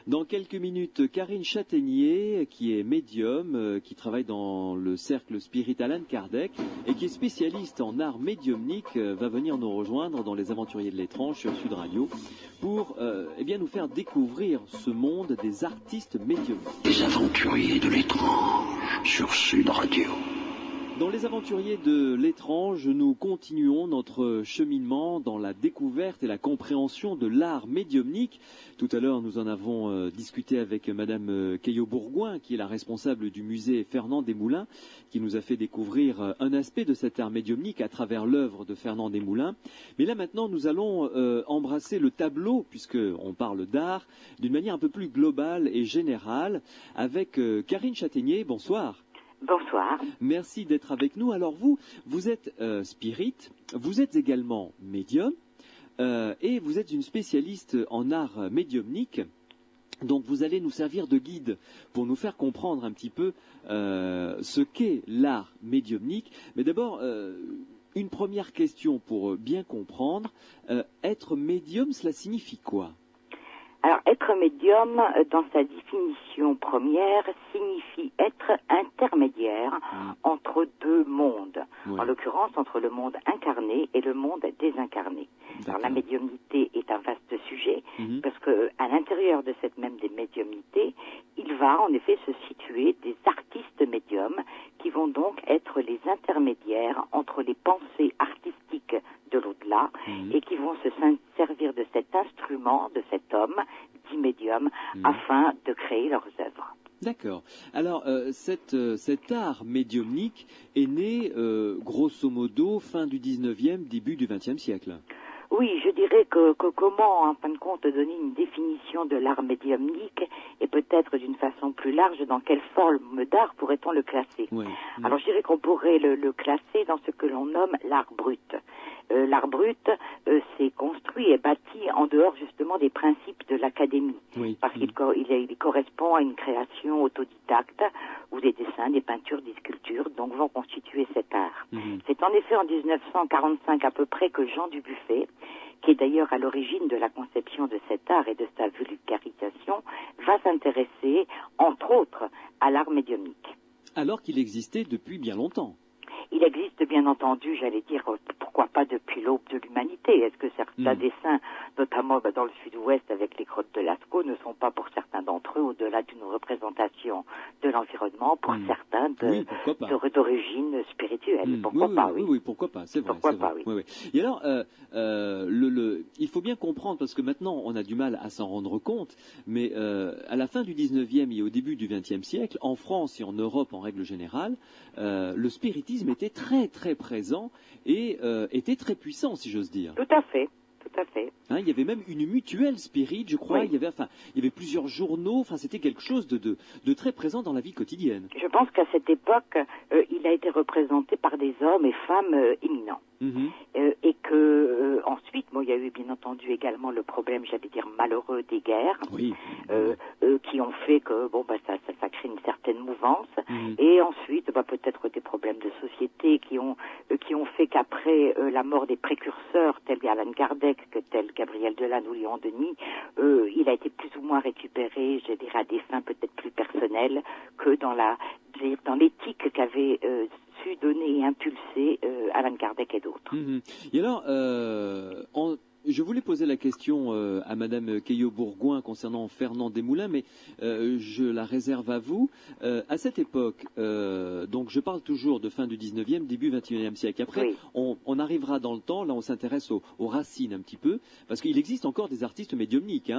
Dans quelques minutes, Karine Châtaignier, qui est médium, qui travaille dans le cercle Spirit Allan Kardec et qui est spécialiste en art médiumnique, va venir nous rejoindre dans Les Aventuriers de l'étrange sur Sud Radio pour nous faire découvrir ce monde des artistes médiumniques. Les Aventuriers de l'étrange sur Sud Radio. Dans Les Aventuriers de l'étrange, nous continuons notre cheminement dans la découverte et la compréhension de l'art médiumnique. Tout à l'heure, nous en avons discuté avec Madame Caillot-Bourgoin, qui est la responsable du musée Fernand Desmoulins, qui nous a fait découvrir un aspect de cet art médiumnique à travers l'œuvre de Fernand Desmoulins. Mais là, maintenant, nous allons embrasser le tableau, puisqu'on parle d'art, d'une manière un peu plus globale et générale, avec Karine Châtaignier. Bonsoir. Bonsoir. Merci d'être avec nous. Alors vous êtes spirit, vous êtes également médium et vous êtes une spécialiste en art médiumnique. Donc vous allez nous servir de guide pour nous faire comprendre un petit peu ce qu'est l'art médiumnique. Mais d'abord, une première question pour bien comprendre. Être médium, cela signifie quoi ? Alors, être médium, dans sa définition première, signifie être intermédiaire entre deux mondes. Oui. En l'occurrence, entre le monde incarné et le monde désincarné. Alors, la médiumnité est un vaste sujet, parce que à l'intérieur de cette même médiumnité, il va en effet se situer des artistes médiums qui vont donc être les intermédiaires entre les pensées artistiques de l'au-delà et qui vont se servir de cet instrument, de cet homme, dit médium, afin de créer leurs œuvres. D'accord. Alors, cet art médiumnique est né, grosso modo, fin du 19e, début du 20e siècle. Oui, je dirais que comment, en fin de compte, donner une définition de l'art médiumnique et peut-être d'une façon plus large, dans quelle forme d'art pourrait-on le classer ? Oui. Alors, je dirais qu'on pourrait le classer dans ce que l'on nomme l'art brut. L'art brut s'est construit et bâti en dehors justement des principes de l'académie, parce qu'il correspond à une création autodidacte où des dessins, des peintures, des sculptures donc vont constituer cet art. C'est en effet en 1945 à peu près que Jean Dubuffet, qui est d'ailleurs à l'origine de la conception de cet art et de sa vulgarisation, va s'intéresser entre autres à l'art médiumnique. Alors qu'il existait depuis bien longtemps. Il existe bien entendu, j'allais dire, pourquoi pas depuis l'aube de l'humanité. Est-ce que certains dessins, notamment dans le sud-ouest avec les grottes de Lascaux, ne sont pas pour certains d'entre eux au-delà d'une représentation de l'environnement, pour certains d'origine spirituelle. Pourquoi pas, oui. Oui, pourquoi pas, c'est vrai. Pourquoi pas, oui. Et alors, il faut bien comprendre, parce que maintenant on a du mal à s'en rendre compte, mais à la fin du 19e et au début du 20e siècle, en France et en Europe en règle générale, le spiritisme était très très présent et était très puissant, si j'ose dire. Tout à fait. Tout à fait. Hein, il y avait même une mutuelle spirit, je crois. Oui. Il y avait plusieurs journaux. Enfin, c'était quelque chose de très présent dans la vie quotidienne. Je pense qu'à cette époque, il a été représenté par des hommes et femmes éminents. Et que ensuite, il y a eu bien entendu également le problème, j'allais dire malheureux, des guerres, qui ont fait que ça crée une certaine mouvance. Et ensuite, peut-être des problèmes de société qui ont fait qu'après la mort des précurseurs tels Allan Kardec, que tel Gabriel Delanne ou Léon Denis, il a été plus ou moins récupéré, je dirais, à des fins peut-être plus personnelles que dans l'éthique qu'avait su donner et impulser Allan Kardec et d'autres. Et alors, je voulais poser la question à Madame Caillot-Bourgoin concernant Fernand Desmoulins, mais je la réserve à vous. À cette époque, donc je parle toujours de fin du 19e, début 21e siècle. Après, on arrivera dans le temps, là on s'intéresse aux racines un petit peu, parce qu'il existe encore des artistes médiumniques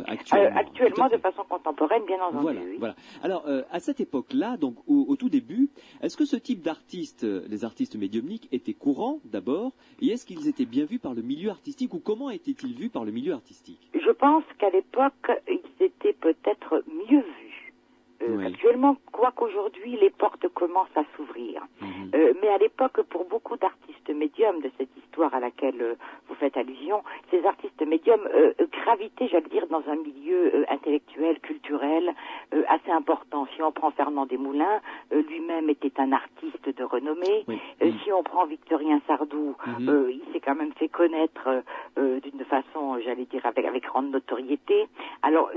actuellement. Actuellement, de façon contemporaine, bien entendu. Voilà. Alors, à cette époque-là, donc au tout début, est-ce que ce type d'artistes, les artistes médiumniques, étaient courants d'abord, et est-ce qu'ils étaient bien vus par le milieu artistique, ou comment étaient-ils vus par le milieu artistique ? Je pense qu'à l'époque, ils étaient peut-être mieux vus. Actuellement, quoiqu'aujourd'hui, les portes commencent à s'ouvrir. Mais à l'époque, pour beaucoup d'artistes médiums de cette histoire à laquelle vous faites allusion, ces artistes médium gravitaient, j'allais dire, dans un milieu intellectuel, culturel, assez important. Si on prend Fernand Desmoulins, lui-même était un artiste de renommée. Oui. Si on prend Victorien Sardou, il s'est quand même fait connaître d'une façon, j'allais dire, avec grande notoriété. Alors,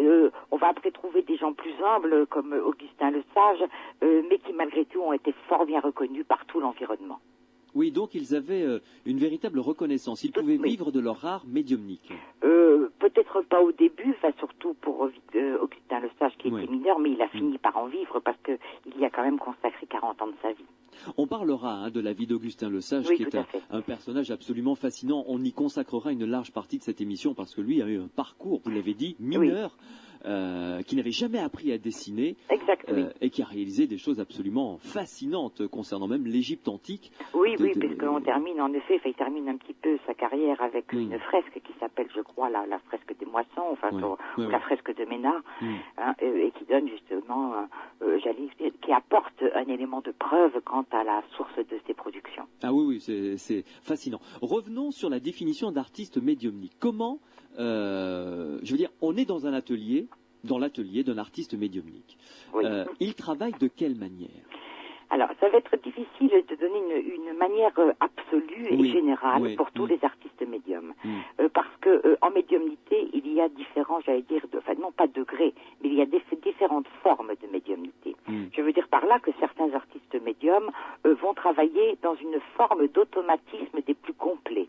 on va après trouver des gens plus humbles, comme Augustin Le Sage, mais qui malgré tout ont été fort bien reconnus par tout l'environnement. Oui, donc ils avaient une véritable reconnaissance. Ils pouvaient vivre de leur art médiumnique. Peut-être pas au début, enfin surtout pour Augustin Le Sage qui était mineur, mais il a fini par en vivre parce qu'il y a quand même consacré 40 ans de sa vie. On parlera de la vie d'Augustin Le Sage, qui est un personnage absolument fascinant. On y consacrera une large partie de cette émission parce que lui a eu un parcours, vous l'avez dit, mineur, qui n'avait jamais appris à dessiner et qui a réalisé des choses absolument fascinantes concernant même l'Égypte antique. Oui, puisqu'on termine en effet, il termine un petit peu sa carrière avec une fresque qui s'appelle, je crois, la fresque des moissons, ou la fresque de Ménard, et qui donne justement, qui apporte un élément de preuve quant à la source de ses productions. Ah oui, c'est fascinant. Revenons sur la définition d'artiste médiumnique. Comment, je veux dire, on est dans l'atelier d'un artiste médiumnique. Il travaille de quelle manière ? Alors, ça va être difficile de donner une manière absolue et générale pour tous les artistes médiums. Parce que en médiumnité, il y a différents, non pas degrés, mais il y a différentes formes de médiumnité. Je veux dire par là que certains artistes médiums vont travailler dans une forme d'automatisme des plus complets.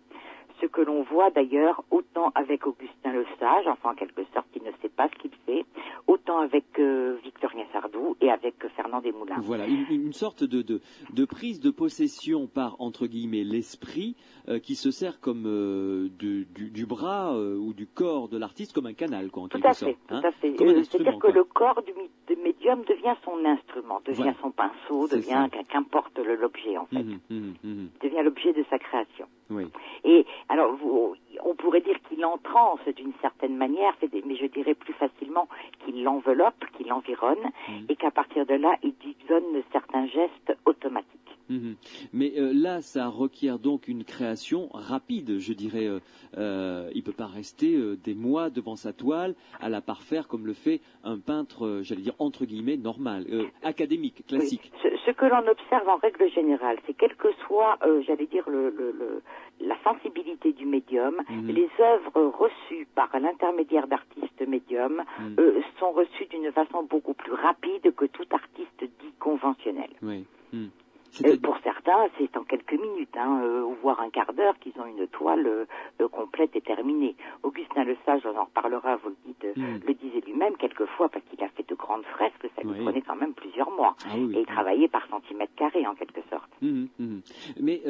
Ce que l'on voit d'ailleurs autant avec Augustin Le Sage, enfin en quelque sorte il ne sait pas ce qu'il fait, autant avec Victorien Sardou et avec Fernand Desmoulins. Voilà, une sorte de prise de possession par, entre guillemets, l'esprit qui se sert comme du bras ou du corps de l'artiste comme un canal, quoi, en quelque sorte. Tout à fait. C'est-à-dire que le corps du médium devient son instrument, devient son pinceau, devient qu'importe l'objet en fait. Devient l'objet de sa création. Oui. Et alors, on pourrait dire qu'il entrance d'une certaine manière, mais je dirais plus facilement qu'il l'enveloppe, qu'il l'environne, et qu'à partir de là, il donne certains gestes automatiques. Mais là, ça requiert donc une création rapide, je dirais. Il ne peut pas rester des mois devant sa toile à la parfaire comme le fait un peintre, j'allais dire, entre guillemets, normal, académique, classique. Oui. Ce que l'on observe en règle générale, c'est quelle que soit, la sensibilité du médium, les œuvres reçues par l'intermédiaire d'artistes médiums sont reçues d'une façon beaucoup plus rapide que tout artiste dit conventionnel. Oui. Pour certains, c'est en quelques minutes, ou voire un quart d'heure, qu'ils ont une toile complète et terminée. Augustin Le Sage, on en reparlera, vous le disait lui-même, quelquefois, parce qu'il a fait de grandes fresques, ça lui prenait quand même plusieurs mois. Et il travaillait par centimètre carré, en quelque sorte. Mais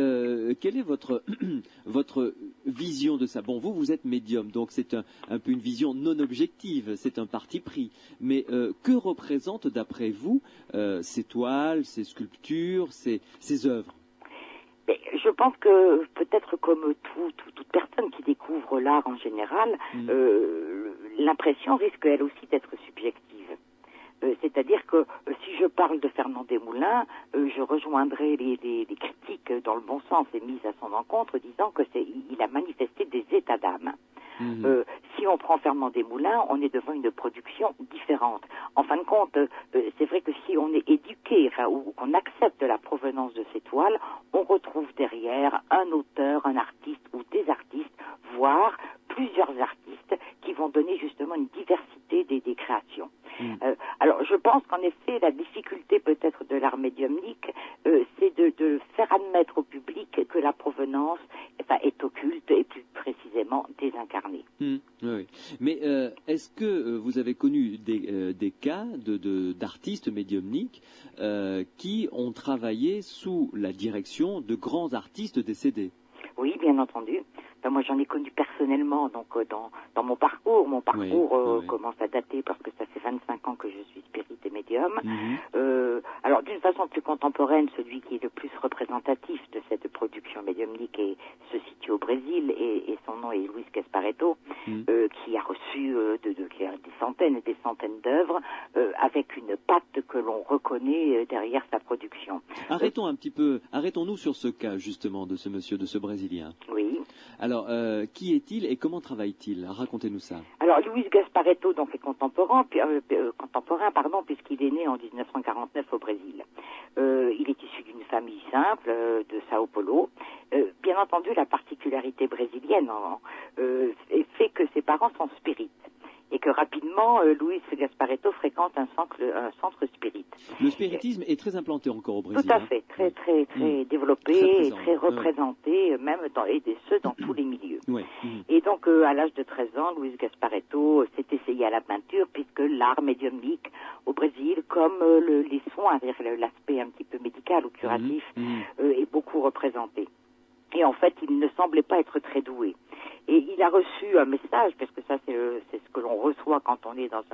quelle est votre vision de ça ? Bon, vous êtes médium, donc c'est un peu une vision non objective, c'est un parti pris. Mais que représentent, d'après vous, ces toiles, ces sculptures, ces œuvres ? Mais je pense que peut-être comme toute personne qui découvre l'art en général, l'impression risque elle aussi d'être subjective. C'est-à-dire que si je parle de Fernand Desmoulins, je rejoindrai les critiques dans le bon sens et mises à son encontre, disant que il a manifesté des états d'âme. Si on prend Fernand Desmoulins, on est devant une production différente. En fin de compte, c'est vrai que si on est éduqué, ou qu'on accepte la provenance de ces toiles, on retrouve derrière un auteur, un artiste ou des artistes, voire plusieurs artistes qui vont donner justement une diversité des créations. Alors, je pense qu'en effet, la difficulté peut-être de l'art médiumnique, c'est de faire admettre au public que la provenance est occulte et plus précisément désincarnée. Oui. Mais est-ce que vous avez connu des cas d'artistes médiumniques qui ont travaillé sous la direction de grands artistes décédés ? Oui, bien entendu. Moi, j'en ai connu personnellement, donc dans mon parcours. Mon parcours commence à dater parce que ça fait 25 ans que je suis spirit et médium. Alors, d'une façon plus contemporaine, celui qui est le plus représentatif de cette production médiumnique se situe au Brésil et son nom est Luis Gasparetto, qui a reçu des centaines et des centaines d'œuvres avec une patte que l'on reconnaît derrière sa production. Arrêtons-nous sur ce cas, justement, de ce monsieur, de ce Brésilien. Oui. Alors, qui est-il et comment travaille-t-il? Racontez-nous ça. Alors, Luis Gasparetto, donc, est contemporain, puisqu'il est né en 1949 au Brésil. Il est issu d'une famille simple de Sao Paulo. Bien entendu, la particularité brésilienne fait que ses parents sont spirites. Et que rapidement, Luis Gasparetto fréquente un centre spirit. Le spiritisme est très implanté encore au Brésil. Tout à fait, très développé, très représenté, même dans tous les milieux. Ouais. Et donc, à l'âge de 13 ans, Luis Gasparetto s'est essayé à la peinture, puisque l'art médiumnique au Brésil, comme les soins, c'est-à-dire l'aspect un petit peu médical ou curatif, est beaucoup représenté. Et en fait, il ne semblait pas être très doué. Et il a reçu un message, parce que ça c'est ce que l'on reçoit quand on est dans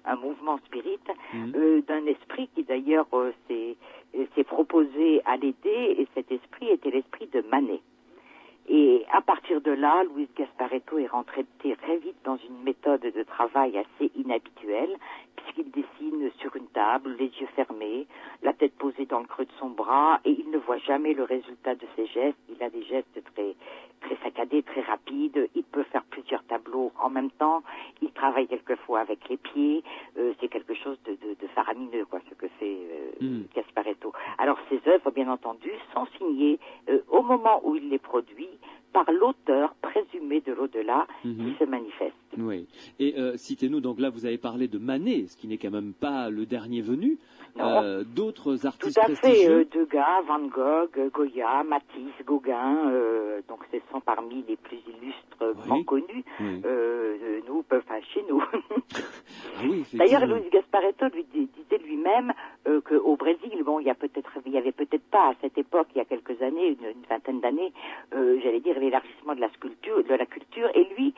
un mouvement spirit, d'un esprit qui d'ailleurs s'est proposé à l'aider, et cet esprit était l'esprit de Manet. Et à partir de là, Luis Gasparetto est rentré très vite dans une méthode de travail assez inhabituelle, puisqu'il dessine sur une table, les yeux fermés, la tête posée dans le creux de son bras, et il ne voit jamais le résultat de ses gestes. Il a des gestes très saccadés, très rapides. Il peut faire plusieurs tableaux en même temps. Il travaille quelquefois avec les pieds. C'est quelque chose de faramineux, ce que fait Gasparetto. Alors, ses œuvres, bien entendu, sont signées au moment où il les produit par l'auteur présumé de l'au-delà qui se manifeste. Oui. Et citez-nous, donc là vous avez parlé de Manet, ce qui n'est quand même pas le dernier venu. D'autres artistes prestigieux. Tout à fait, Degas, Van Gogh, Goya, Matisse, Gauguin, donc ce sont parmi les plus illustrement connus, chez nous. D'ailleurs, Luis Gasparetto disait lui-même qu'au Brésil, il y avait peut-être pas à cette époque, il y a quelques années, une vingtaine d'années, l'élargissement de la culture, et lui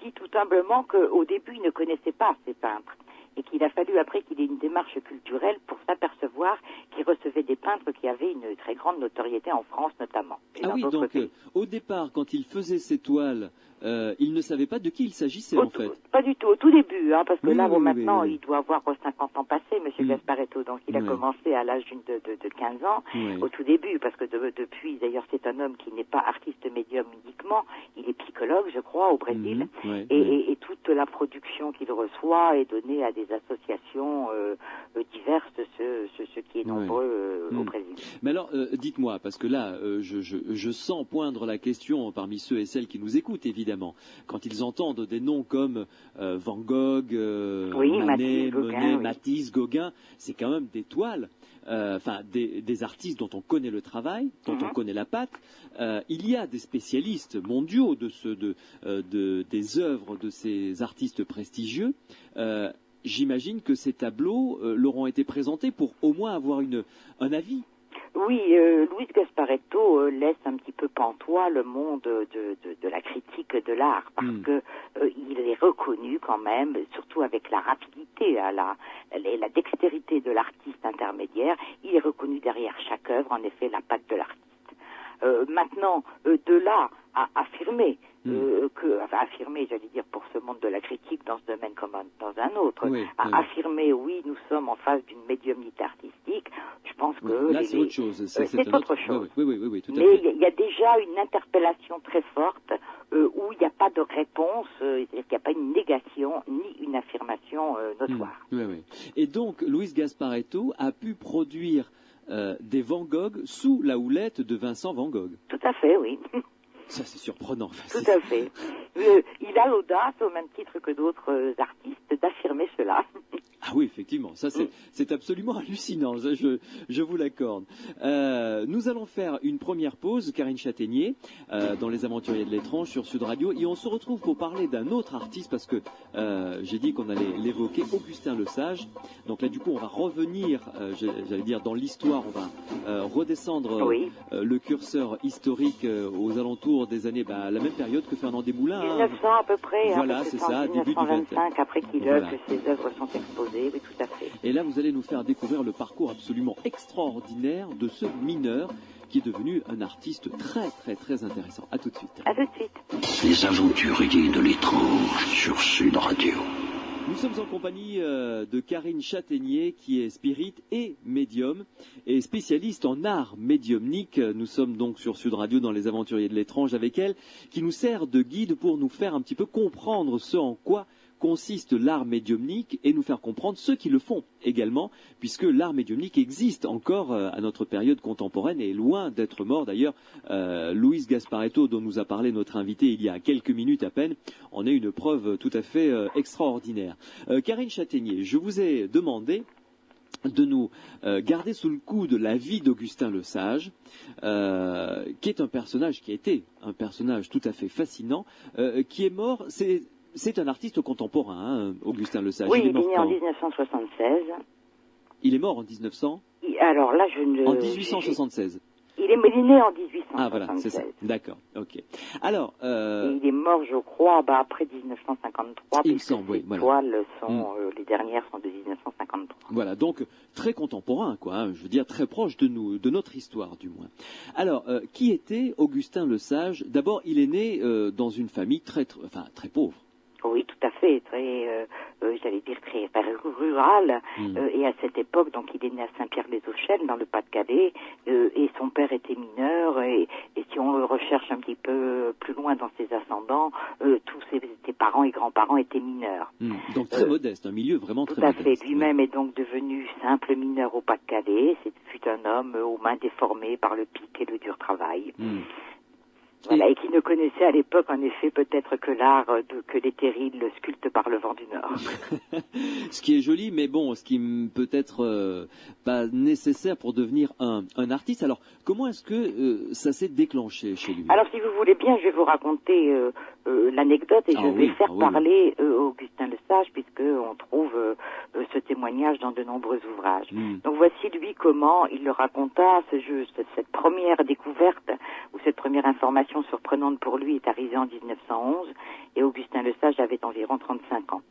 dit tout humblement qu'au début, il ne connaissait pas ces peintres. Et qu'il a fallu après qu'il ait une démarche culturelle pour s'apercevoir qu'il recevait des peintres qui avaient une très grande notoriété en France notamment. Donc au départ, quand il faisait ses toiles, il ne savait pas de qui il s'agissait en fait. Pas du tout, au tout début, parce que maintenant il doit avoir 50 ans passés, Monsieur Gasparetto, donc il a commencé à l'âge de 15 ans, au tout début, parce que depuis, d'ailleurs c'est un homme qui n'est pas artiste médium uniquement, il est psychologue, je crois, au Brésil, et toute la production qu'il reçoit est donnée à des associations diverses, ce qui est nombreux au Brésil. Mais alors, dites-moi, parce que là, je sens poindre la question parmi ceux et celles qui nous écoutent, évidemment, quand ils entendent des noms comme Van Gogh, Manet, Monet, Matisse, Gauguin, c'est quand même des toiles, des artistes dont on connaît le travail, dont on connaît la patte. Il y a des spécialistes mondiaux des œuvres de ces artistes prestigieux. J'imagine que ces tableaux leur ont été présentés pour au moins avoir un avis. Oui, Luis Gasparetto laisse un petit peu pantois le monde de la critique de l'art, parce que il est reconnu quand même, surtout avec la rapidité, la dextérité de l'artiste intermédiaire, il est reconnu derrière chaque œuvre, en effet, la patte de l'artiste. Maintenant, de là à affirmer j'allais dire, pour ce monde de la critique dans ce domaine comme dans un autre, affirmer, nous sommes en face d'une médiumnité artistique, je pense que... Là, c'est autre chose. C'est autre chose. Oui, tout à fait. Mais il y a déjà une interpellation très forte où il n'y a pas de réponse, c'est-à-dire qu'il n'y a pas une négation ni une affirmation notoire. Oui. Et donc, Luis Gasparetto a pu produire des Van Gogh sous la houlette de Vincent Van Gogh. Tout à fait, oui. Ça, c'est surprenant. Tout à fait. Il a l'audace, au même titre que d'autres artistes, d'affirmer cela. Ah oui, effectivement, ça c'est absolument hallucinant, je vous l'accorde. Nous allons faire une première pause, Karine Châtaignier, dans Les Aventuriers de l'étrange sur Sud Radio, et on se retrouve pour parler d'un autre artiste, parce que j'ai dit qu'on allait l'évoquer, Augustin Lesage. Donc là, du coup, on va revenir, j'allais dire, dans l'histoire, on va redescendre le curseur historique aux alentours des années, la même période que Fernand Desmoulins. 1900 à peu près. Voilà, c'est ça, début du 1925, après que ses œuvres sont exposées. Oui, tout à fait. Et là, vous allez nous faire découvrir le parcours absolument extraordinaire de ce mineur qui est devenu un artiste très, très, très intéressant. À tout de suite. À tout de suite. Les Aventuriers de l'étrange sur Sud Radio. Nous sommes en compagnie de Karine Châtaignier, qui est spirit et médium, et spécialiste en art médiumnique. Nous sommes donc sur Sud Radio dans Les Aventuriers de l'étrange avec elle, qui nous sert de guide pour nous faire un petit peu comprendre ce en quoi consiste l'art médiumnique et nous faire comprendre ceux qui le font également, puisque l'art médiumnique existe encore à notre période contemporaine et est loin d'être mort. D'ailleurs, Louise Gasparetto, dont nous a parlé notre invité il y a quelques minutes à peine, en est une preuve tout à fait extraordinaire. Karine Châtaignier, je vous ai demandé de nous garder sous le coup de la vie d'Augustin Le Sage, qui est un personnage, qui a été un personnage tout à fait fascinant, qui est mort. C'est un artiste contemporain, hein, Augustin Le Sage. Oui, il est né en 1976. Il est mort en 1900 Alors là, En 1876. Il est né en 1876. Ah voilà, c'est ça. D'accord, ok. Alors... il est mort, je crois, après 1953. Il me semble, oui. Voilà. Toiles les dernières sont de 1953. Voilà, donc très contemporain, quoi. Hein, je veux dire très proche de nous, de notre histoire, du moins. Alors, qui était Augustin Le Sage? D'abord, il est né dans une famille très pauvre. Oui, tout à fait, j'allais dire très rural. Et à cette époque, donc, il est né à Saint-Pierre-les-Auxchelles, dans le Pas-de-Calais, et son père était mineur. Et si on le recherche un petit peu plus loin dans ses ascendants, tous ses parents et grands-parents étaient mineurs. Donc très modeste, un milieu vraiment très modeste. Tout à fait. Lui-même est donc devenu simple mineur au Pas-de-Calais. Ce fut un homme aux mains déformées par le pic et le dur travail. Voilà, et qui ne connaissait à l'époque, en effet, peut-être que l'art que les terrils le sculptent par le vent du Nord. Ce qui est joli, mais bon, ce qui peut être pas nécessaire pour devenir un artiste. Alors, comment est-ce que ça s'est déclenché chez lui? Alors, si vous voulez bien, je vais vous raconter l'anecdote et je vais faire parler Augustin Le Sage, puisqu'on trouve ce témoignage dans de nombreux ouvrages. Donc, voici lui comment il le raconta, cette première découverte, ou cette première information surprenante pour lui est arrivée en 1911, et Augustin Le Sage avait environ 35 ans.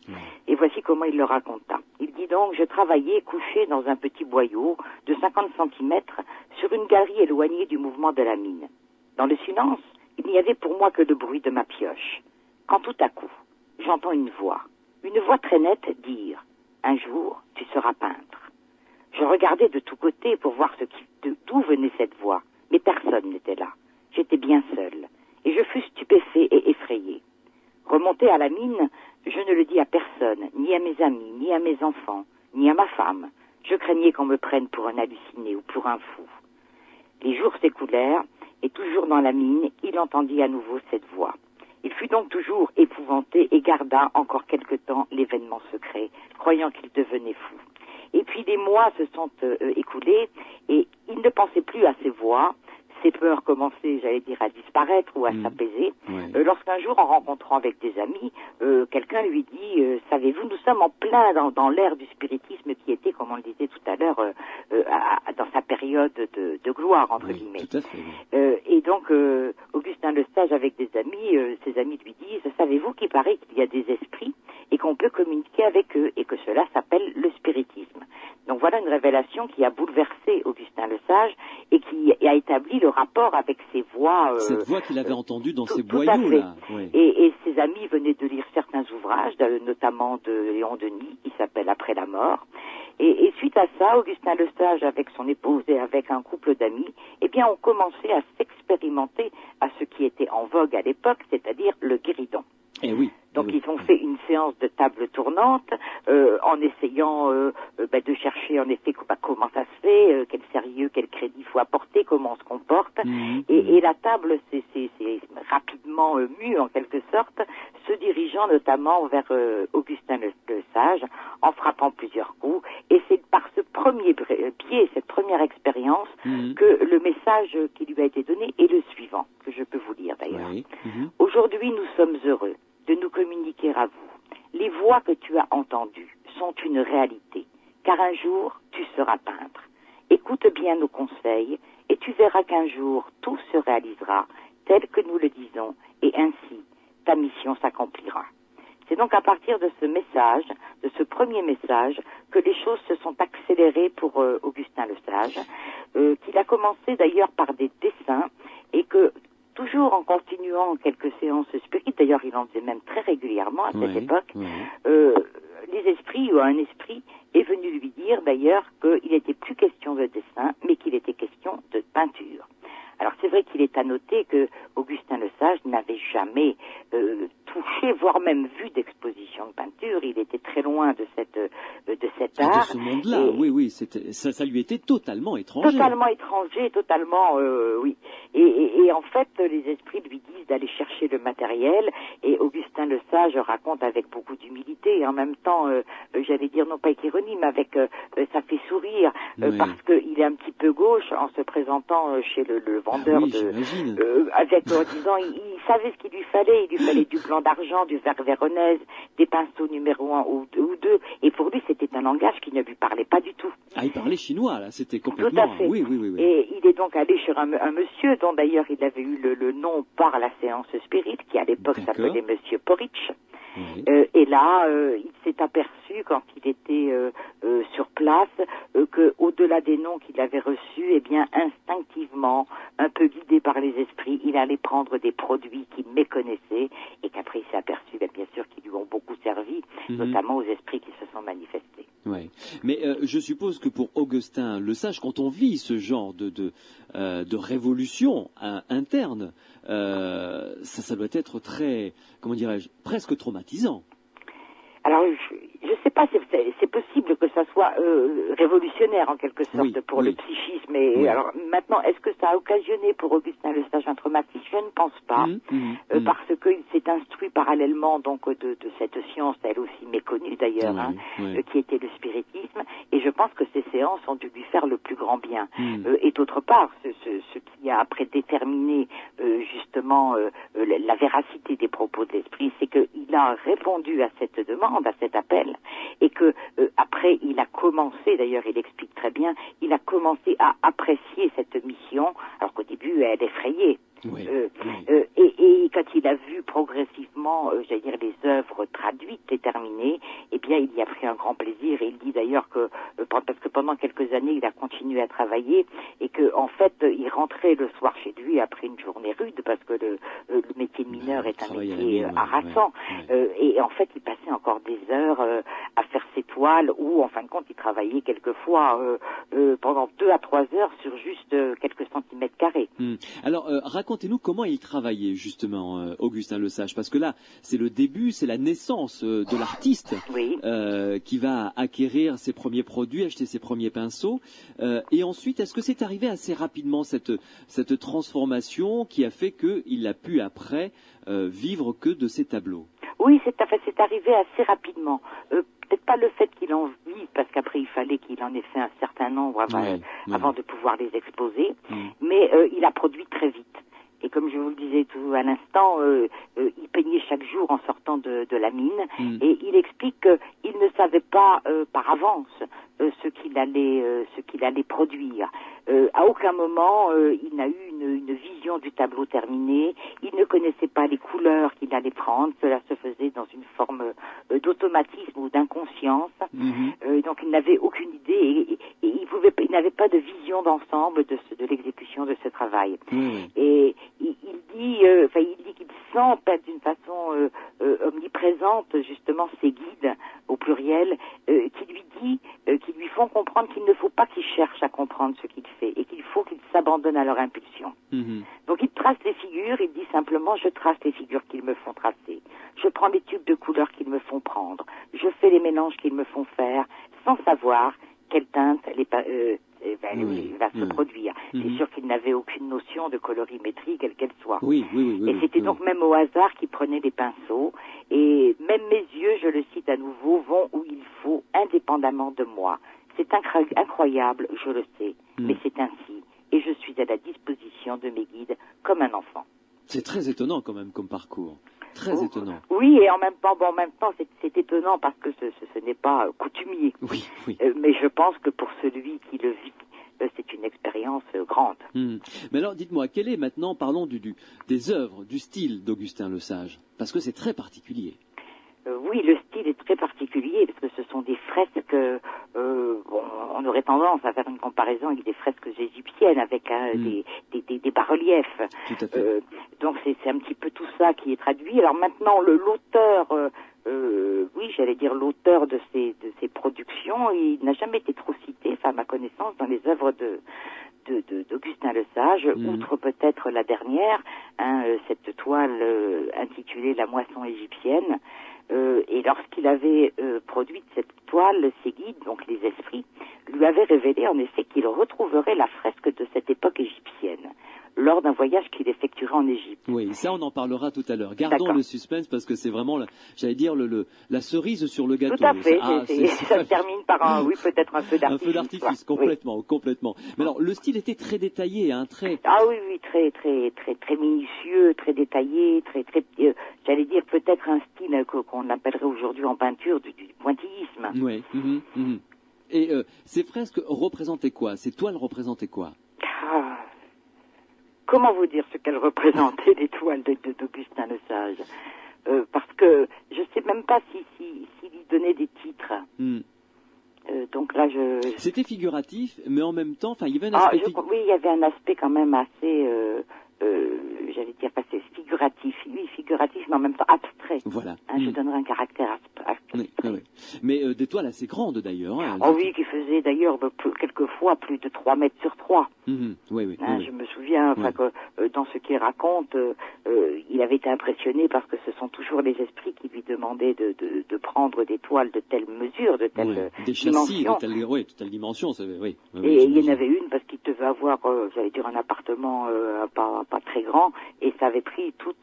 Et voici comment il le raconta. Il dit donc: je travaillais couché dans un petit boyau de 50 cm sur une galerie éloignée du mouvement de la mine. Dans le silence, il n'y avait pour moi que le bruit de ma pioche. Quand tout à coup, j'entends une voix très nette dire: un jour, tu seras peintre. Je regardais de tous côtés pour voir d'où venait cette voix, mais personne n'était là. J'étais bien seul, et je fus stupéfait et effrayé. Remonté à la mine, je ne le dis à personne, ni à mes amis, ni à mes enfants, ni à ma femme. Je craignais qu'on me prenne pour un halluciné ou pour un fou. Les jours s'écoulèrent, et toujours dans la mine, il entendit à nouveau cette voix. Il fut donc toujours épouvanté et garda encore quelque temps l'événement secret, croyant qu'il devenait fou. Et puis des mois se sont écoulés, et il ne pensait plus à ces voix. Ses peurs commençaient, j'allais dire, à disparaître ou à s'apaiser. Lorsqu'un jour, en rencontrant avec des amis, quelqu'un lui dit savez-vous, nous sommes en plein dans l'ère du spiritisme qui était, comme on le disait tout à l'heure, dans sa période de gloire, entre guillemets. Tout à fait. Et donc, Augustin Le Sage, avec des amis, ses amis lui disent savez-vous qu'il paraît qu'il y a des esprits et qu'on peut communiquer avec eux, et que cela s'appelle le spiritisme. Donc voilà une révélation qui a bouleversé Augustin Le Sage et qui a établi le rapport avec ces voix. Cette voix qu'il avait entendue dans ces boyaux-là. Et ses amis venaient de lire certains ouvrages, notamment de Léon Denis, qui s'appelle Après la mort. Et suite à ça, Augustin Le Sage, avec son épouse et avec un couple d'amis, ont commencé à s'expérimenter à ce qui était en vogue à l'époque, c'est-à-dire le guéridon. Donc ils ont fait une séance de table tournante en essayant de chercher en effet comment ça se fait, quel sérieux, quel crédit il faut apporter, comment on se comporte. Et la table s'est rapidement mue en quelque sorte, se dirigeant notamment vers Augustin Le Sage en frappant plusieurs coups. Et c'est par ce premier pied, cette première expérience, que le message qui lui a été donné est le suivant, que je peux vous lire d'ailleurs. Aujourd'hui, nous sommes heureux de nous communiquer à vous. Les voix que tu as entendues sont une réalité, car un jour, tu seras peintre. Écoute bien nos conseils, et tu verras qu'un jour, tout se réalisera, tel que nous le disons, et ainsi, ta mission s'accomplira. C'est donc à partir de ce message, de ce premier message, que les choses se sont accélérées pour Augustin Le Sage, qu'il a commencé d'ailleurs par des dessins, et que toujours en continuant quelques séances spirites, d'ailleurs il en faisait même très régulièrement à cette époque, les esprit ou un esprit est venu lui dire d'ailleurs qu'il n'était plus question de dessin, mais qu'il était question de peinture. Alors c'est vrai qu'il est à noter que Augustin Lesage n'avait jamais touché, voire même vu d'exposition de peinture. Il était très loin de cet art. De ce monde-là, oui, ça lui était totalement étranger. Totalement étranger, totalement, oui. Et en fait, les esprits lui disent d'aller chercher le matériel, et Augustin Lesage raconte avec beaucoup d'humilité, et en même temps, j'allais dire non pas avec ironie, mais avec, ça fait sourire, parce qu'il est un petit peu gauche en se présentant chez le vendeur en disant, il savait ce qu'il lui fallait du blanc d'argent, du vert véronèse, des pinceaux numéro 1 ou 2, et pour lui c'était un langage qui ne lui parlait pas du tout. Ah, il parlait chinois, là, c'était complètement... Tout à fait. Oui. Et il est donc allé chez un monsieur dont d'ailleurs il avait eu le nom par la séance spirit, qui à l'époque s'appelait Monsieur Porridge. Oui. Et là, il s'est aperçu quand il était sur place que, au-delà des noms qu'il avait reçus, eh bien instinctivement, un peu guidé par les esprits, il allait prendre des produits qu'il méconnaissait, et qu'après il s'est aperçu, bien sûr, qu'ils lui ont beaucoup servi, notamment aux esprits qui se sont manifestés. Oui, mais je suppose que pour Augustin Lesage, quand on vit ce genre de révolution interne, ça doit être très, comment dirais-je, presque traumatisant. Alors, je sais pas, c'est possible que ça soit révolutionnaire en quelque sorte pour le psychisme. Et alors maintenant, est-ce que ça a occasionné pour Augustin Lesage un traumatisme? Je ne pense pas, parce qu'il s'est instruit parallèlement donc de cette science, elle aussi méconnue d'ailleurs, qui était le spiritisme. Et je pense que ces séances ont dû lui faire le plus grand bien. Et d'autre part, ce qui a après déterminé justement la véracité des propos de l'esprit, c'est qu'il a répondu à cette demande, à cet appel, et que après il a commencé, d'ailleurs il explique très bien, il a commencé à apprécier cette mission, alors qu'au début elle effrayait. Et quand il a vu progressivement, j'allais dire, les œuvres traduites et terminées, eh bien, il y a pris un grand plaisir. Et il dit d'ailleurs que, parce que pendant quelques années, il a continué à travailler, et que, en fait, il rentrait le soir chez lui après une journée rude, parce que le métier de mineur est un métier harassant. Et en fait, il passait encore des heures à faire ses toiles, ou en fin de compte, il travaillait quelquefois pendant 2 à 3 heures sur juste quelques centimètres carrés. Alors, racontez-nous comment il travaillait justement, Augustin Lesage, parce que là, c'est le début, c'est la naissance de l'artiste qui va acquérir ses premiers produits, acheter ses premiers pinceaux, et ensuite, est-ce que c'est arrivé assez rapidement cette transformation qui a fait qu'il a pu après vivre que de ses tableaux? Oui, c'est arrivé assez rapidement. Peut-être pas le fait qu'il en vive, parce qu'après il fallait qu'il en ait fait un certain nombre avant de pouvoir les exposer, mais il a produit très vite. Et comme je vous le disais tout à l'instant, il peignait chaque jour en sortant de la mine, et il explique qu'il ne savait pas par avance ce qu'il allait produire. À aucun moment il n'a eu une vision du tableau terminé, il ne connaissait pas les couleurs qu'il allait prendre, cela se faisait dans une forme d'automatisme ou d'inconscience, donc il n'avait aucune idée, et il n'avait pas de vision d'ensemble de l'exécution de ce travail. Et il dit qu'il sent peut-être d'une façon omniprésente justement ses guides au pluriel, qui lui font comprendre qu'il ne faut pas qu'il cherche à comprendre ce qu'il fait, et qu'il faut qu'il s'abandonne à leur impulsion. Donc il trace les figures, il dit simplement: je trace les figures qu'ils me font tracer, je prends les tubes de couleurs qu'ils me font prendre, je fais les mélanges qu'ils me font faire, sans savoir quelle teinte va se produire. C'est sûr qu'il n'avait aucune notion de colorimétrie, quelle qu'elle soit. Et c'était donc même au hasard qu'il prenait des pinceaux, et même mes yeux, je le cite à nouveau, vont où il faut, indépendamment de moi. C'est incroyable, je le sais, mais c'est ainsi, et je suis à la disposition de mes guides comme un enfant. C'est très étonnant quand même comme parcours. Très étonnant. Oui, et en même temps, c'est étonnant parce que ce n'est pas coutumier. Mais je pense que pour celui qui le vit, c'est une expérience grande. Mais alors, dites-moi, quel est maintenant, parlons des œuvres, du style d'Augustin Lesage, parce que c'est très particulier. Oui, le style est très particulier, parce que ce sont des fresques, on aurait tendance à faire une comparaison avec des fresques égyptiennes, avec des bas-reliefs. Tout à fait. Donc c'est un petit peu tout ça qui est traduit. Alors maintenant, l'auteur, oui, j'allais dire l'auteur de ces productions, il n'a jamais été trop cité, enfin à ma connaissance, dans les œuvres d'Augustin Lesage, outre peut-être la dernière, cette toile intitulée La moisson égyptienne. Et lorsqu'il avait produit cette toile, ses guides, donc les esprits, lui avaient révélé en effet qu'il retrouverait la fresque de cette époque égyptienne lors d'un voyage qu'il effectuerait en Égypte. Oui, ça on en parlera tout à l'heure. Gardons le suspense parce que c'est vraiment, j'allais dire, la cerise sur le gâteau. Tout à fait, ça se termine par peut-être un feu d'artifice. Un feu d'artifice, complètement, complètement. Mais alors, le style était très détaillé, très... Ah oui, très minutieux, très détaillé, j'allais dire peut-être un style qu'on appellerait aujourd'hui en peinture du pointillisme. Oui. Et ces fresques représentaient quoi? Ces toiles représentaient quoi? Comment vous dire ce qu'elles représentaient, les toiles d'Augustin Lesage? Parce que je sais même pas s'il y donnait des titres. Donc là, C'était figuratif, mais en même temps, il y avait un aspect... Oui, il y avait un aspect quand même assez... j'allais dire assez figuratif, mais en même temps abstrait. Voilà. Je donnerais un caractère abstrait. Oui. Mais des toiles assez grandes d'ailleurs. Oui, qui faisaient d'ailleurs quelquefois plus de 3 mètres sur 3. Oui. Je me souviens que dans ce qu'il raconte, il avait été impressionné parce que ce sont toujours les esprits qui lui demandaient de prendre des toiles de telle mesure, de telle des châssis de telle dimension. Et il y en avait une parce qu'il devait avoir, j'allais dire, un appartement pas très grand, et ça avait pris tout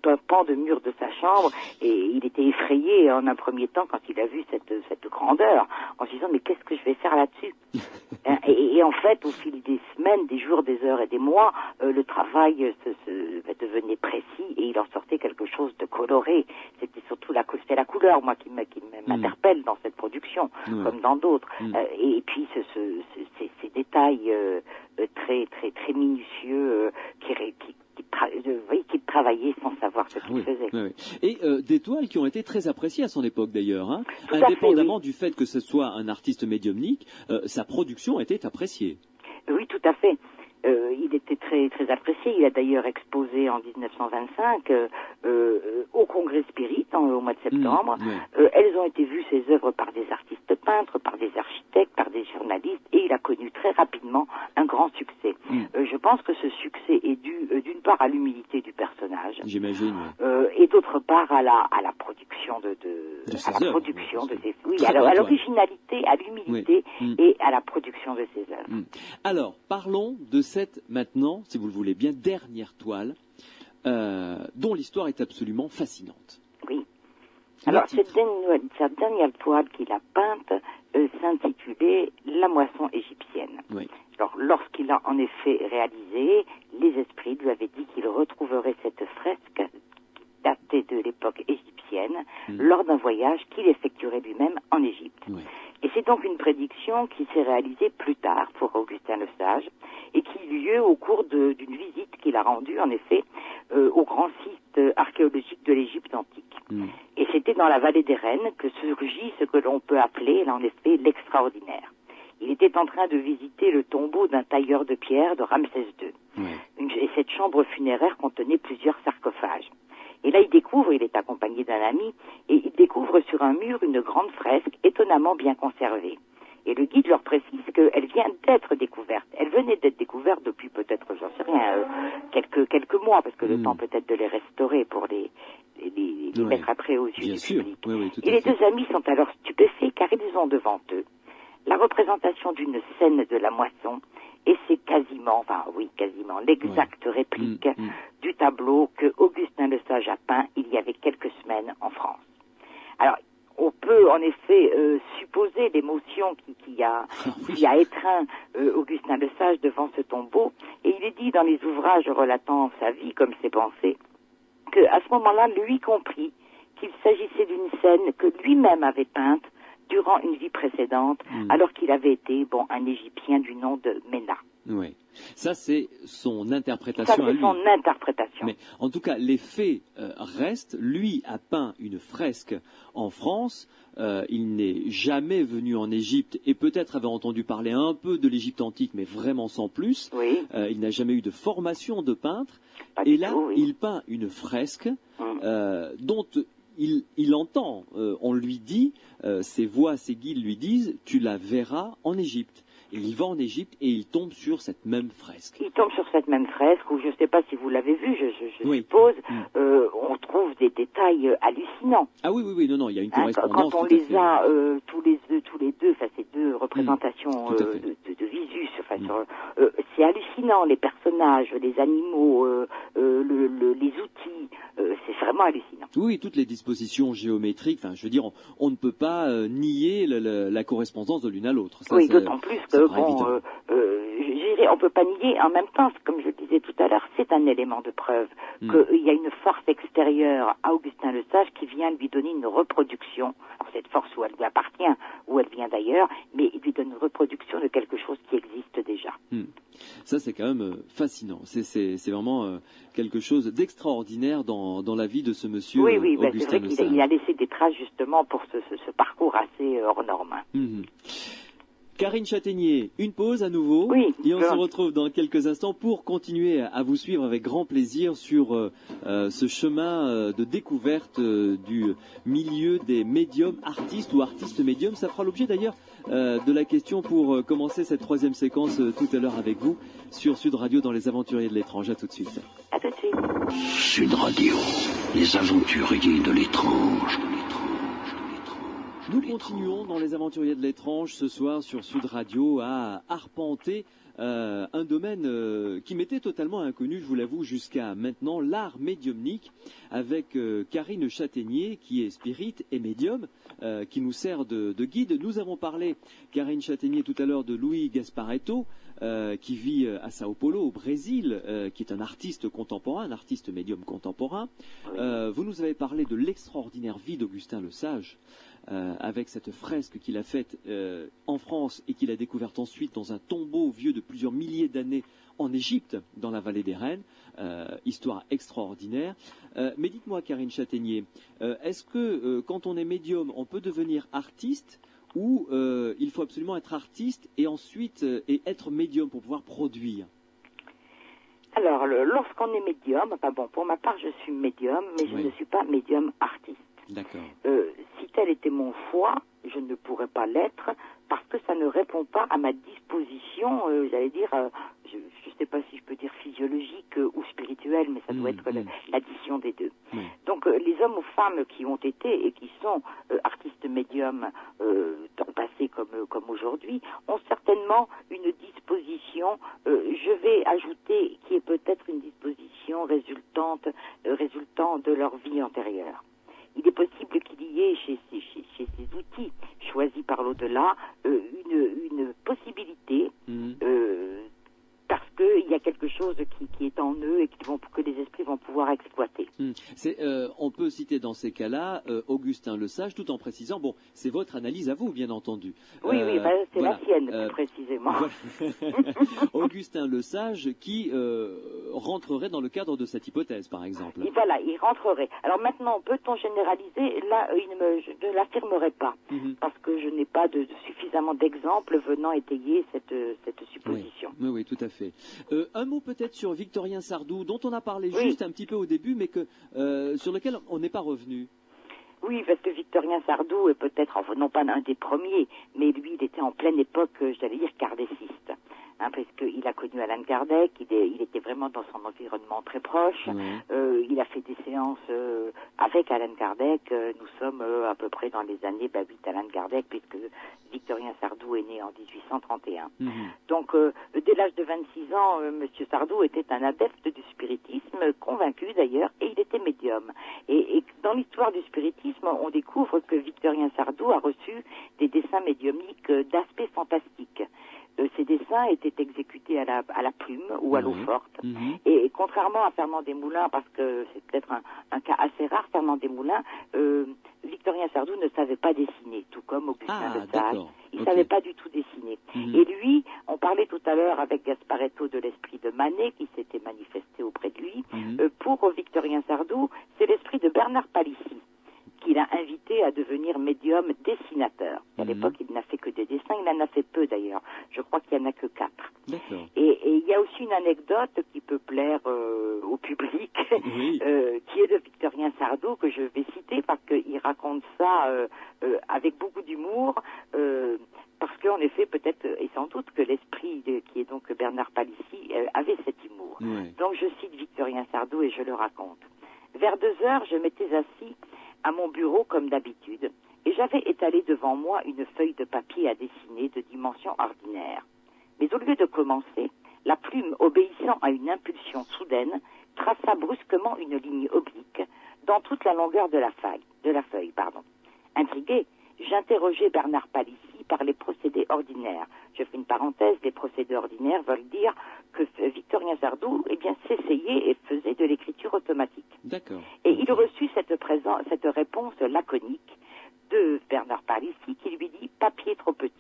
un pan de mur de sa chambre, et il était effrayé en un premier temps quand il a vu cette grandeur, en se disant mais qu'est-ce que je vais faire là-dessus? Et en fait, au fil des semaines, des jours, des heures et des mois, le travail devenait précis et il en sortait quelque chose de coloré. C'était surtout la couleur, moi, qui m'interpelle dans cette production, comme dans d'autres. Et puis ces détails très minutieux qui travaillaient sans savoir ce qu'ils faisaient. Et des toiles qui ont été très appréciées à son époque d'ailleurs. Indépendamment du fait que ce soit un artiste médiumnique, sa production était appréciée. Oui, tout à fait. Il était très apprécié. Il a d'ailleurs exposé en 1925 au Congrès Spirit au mois de septembre. Elles ont été vues, ces œuvres, par des artistes peintres, par des architectes, par des journalistes, et il a connu très rapidement un grand succès. Je pense que ce succès est dû d'une part à l'humilité du personnage, j'imagine, et d'autre part à la production à l'originalité, à l'humilité et à la production de ses œuvres. Alors, parlons de cette, maintenant, si vous le voulez bien, dernière toile, dont l'histoire est absolument fascinante. Oui. Alors, cette dernière toile qu'il a peinte s'intitulait La moisson égyptienne. Oui. Alors, lorsqu'il a en effet réalisé, les esprits lui avaient dit qu'il retrouverait cette fresque datée de l'époque égyptienne lors d'un voyage qu'il effectuerait lui-même en Égypte. Et c'est donc une prédiction qui s'est réalisée plus tard pour Augustin Lesage et qui eut lieu au cours d'une visite qu'il a rendue, en effet, au grand site archéologique de l'Égypte antique. Et c'était dans la vallée des Reines que surgit ce que l'on peut appeler, là, en effet, l'extraordinaire. Il était en train de visiter le tombeau d'un tailleur de pierre de Ramsès II. Et cette chambre funéraire contenait plusieurs sarcophages. Et là, il est accompagné d'un ami, et il découvre sur un mur une grande fresque étonnamment bien conservée. Et le guide leur précise qu'elle vient d'être découverte. Elle venait d'être découverte depuis peut-être, j'en sais rien, quelques mois, parce que le temps peut-être de les restaurer pour les mettre après aux yeux du public. Et les deux amis sont alors stupéfaits car ils ont devant eux la représentation d'une scène de la moisson, et c'est quasiment l'exacte réplique du tableau que Augustin Lesage a peint il y avait quelques semaines en France. Alors, on peut en effet supposer l'émotion qui a étreint Augustin Lesage devant ce tombeau, et il est dit dans les ouvrages relatant sa vie comme ses pensées, qu'à ce moment-là, lui comprit qu'il s'agissait d'une scène que lui-même avait peinte durant une vie précédente, alors qu'il avait été un Égyptien du nom de Ména. Oui, ça c'est son interprétation à lui. Ça c'est son interprétation. Mais en tout cas, les faits restent. Lui a peint une fresque en France. Il n'est jamais venu en Égypte et peut-être avait entendu parler un peu de l'Égypte antique, mais vraiment sans plus. Il n'a jamais eu de formation de peintre. Et là, il peint une fresque dont il entend, on lui dit, ses voix, ses guides lui disent, tu la verras en Égypte. Il va en Égypte et il tombe sur cette même fresque. Il tombe sur cette même fresque où je ne sais pas si vous l'avez vu, je oui. suppose, on trouve des détails hallucinants. Ah oui, non, il y a une correspondance. Quand on les a tous les deux, enfin ces deux représentations de Visus, enfin, c'est hallucinant, les personnages, les animaux, les outils, c'est vraiment hallucinant. Oui, toutes les dispositions géométriques, enfin, je veux dire, on ne peut pas nier la correspondance de l'une à l'autre. Oui, d'autant plus que, on ne peut pas nier, en même temps, comme je le disais tout à l'heure, c'est un élément de preuve qu'il y a une force extérieure à Augustin Le Sage qui vient lui donner une reproduction. Alors cette force, où elle lui appartient, où elle vient d'ailleurs, mais il lui donne une reproduction de quelque chose qui existe déjà. Ça, c'est quand même fascinant. C'est vraiment quelque chose d'extraordinaire dans la vie de ce monsieur Augustin Le Sage. C'est vrai qu'il a laissé des traces justement pour ce parcours assez hors norme. Karine Châtaignier, une pause à nouveau, et on se retrouve dans quelques instants pour continuer à vous suivre avec grand plaisir sur ce chemin de découverte du milieu des médiums artistes ou artistes médiums. Ça fera l'objet d'ailleurs de la question pour commencer cette troisième séquence tout à l'heure avec vous sur Sud Radio dans les Aventuriers de l'étrange. À tout de suite. À tout de suite. Sud Radio, les Aventuriers de l'étrange. Nous continuons dans les Aventuriers de l'étrange ce soir sur Sud Radio à arpenter un domaine qui m'était totalement inconnu, je vous l'avoue, jusqu'à maintenant, l'art médiumnique, avec Karine Châtaignier, qui est spirit et médium, qui nous sert de guide. Nous avons parlé, Karine Châtaignier, tout à l'heure de Louis Gasparetto, qui vit à Sao Paulo, au Brésil, qui est un artiste contemporain, un artiste médium contemporain. Vous nous avez parlé de l'extraordinaire vie d'Augustin Le Sage, avec cette fresque qu'il a faite en France et qu'il a découverte ensuite dans un tombeau vieux de plusieurs milliers d'années en Égypte, dans la vallée des Reines. Histoire extraordinaire. Mais dites-moi, Karine Châtaignier, est-ce que quand on est médium, on peut devenir artiste ou il faut absolument être artiste et ensuite et être médium pour pouvoir produire? Alors, lorsqu'on est médium, enfin bon, pour ma part, je suis médium, mais je ne suis pas médium artiste. D'accord. Si tel était mon choix, je ne pourrais pas l'être parce que ça ne répond pas à ma disposition, j'allais dire, je ne sais pas si je peux dire physiologique ou spirituelle, mais ça doit être l'addition des deux. Donc les hommes ou femmes qui ont été et qui sont artistes médiums dans le passé comme aujourd'hui ont certainement une disposition, je vais ajouter, qui est peut-être une disposition résultant de leur vie antérieure. Il est possible qu'il y ait chez ces outils choisis par l'au-delà une possibilité parce qu'il y a quelque chose qui est en eux et que les esprits vont pouvoir exploiter. On peut citer dans ces cas-là Augustin Le Sage, tout en précisant, bon, c'est votre analyse à vous, bien entendu. Oui, c'est la sienne, plus précisément. Augustin Le Sage qui rentrerait dans le cadre de cette hypothèse, par exemple. Et voilà, il rentrerait. Alors maintenant, peut-on généraliser? Là, je ne l'affirmerai pas, parce que je n'ai pas suffisamment d'exemples venant étayer cette supposition. Oui, tout à fait. Un mot peut-être sur Victorien Sardou, dont on a parlé juste un petit peu au début, mais sur lequel on n'est pas revenu. Oui, parce que Victorien Sardou est peut-être, non pas un des premiers, mais lui, il était en pleine époque, j'allais dire, kardéciste. Parce qu'il a connu Allan Kardec, il était vraiment dans son environnement très proche. Il a fait des séances avec Allan Kardec. Nous sommes à peu près dans les années 8 Allan Kardec, puisque Victorien Sardou est né en 1831. Donc, dès l'âge de 26 ans, M. Sardou était un adepte du spiritisme, convaincu d'ailleurs, et il était médium. Et dans l'histoire du spiritisme, on découvre que Victorien Sardou a reçu des dessins médiumniques d'aspect fantastique. Ces dessins étaient exécutés à la plume ou à l'eau forte. Et contrairement à Fernand Desmoulins, parce que c'est peut-être un cas assez rare, Fernand Desmoulins, Victorien Sardou ne savait pas dessiner, tout comme Augustin Le Sage. Il ne savait pas du tout dessiner. Et lui, on parlait tout à l'heure avec Gasparetto de l'esprit de Manet qui s'était manifesté auprès de lui. Pour Victorien Sardou, c'est l'esprit de Bernard Palissy qu'il a invité à devenir médium dessinateur. À l'époque, il n'a fait que des dessins, il en a fait peu d'ailleurs. Je crois qu'il n'y en a que 4. Et il y a aussi une anecdote qui peut plaire au public, oui. qui est de Victorien Sardou, que je vais citer parce qu'il raconte ça avec beaucoup d'humour, parce qu'en effet, peut-être et sans doute que l'esprit qui est donc Bernard Palissy avait cet humour. Oui. Donc je cite Victorien Sardou et je le raconte. Vers 2 heures, je m'étais assis à mon bureau comme d'habitude, et j'avais étalé devant moi une feuille de papier à dessiner de dimension ordinaire. Mais au lieu de commencer, la plume, obéissant à une impulsion soudaine, traça brusquement une ligne oblique dans toute la longueur de la feuille. Intrigué, j'interrogeai Bernard Palissy par les procédés ordinaires. Je fais une parenthèse, les procédés ordinaires veulent dire que Victorien Sardou, s'essayait et faisait de l'écriture automatique. D'accord. Et il reçut cette réponse laconique de Bernard Palissy qui lui dit « papier trop petit ».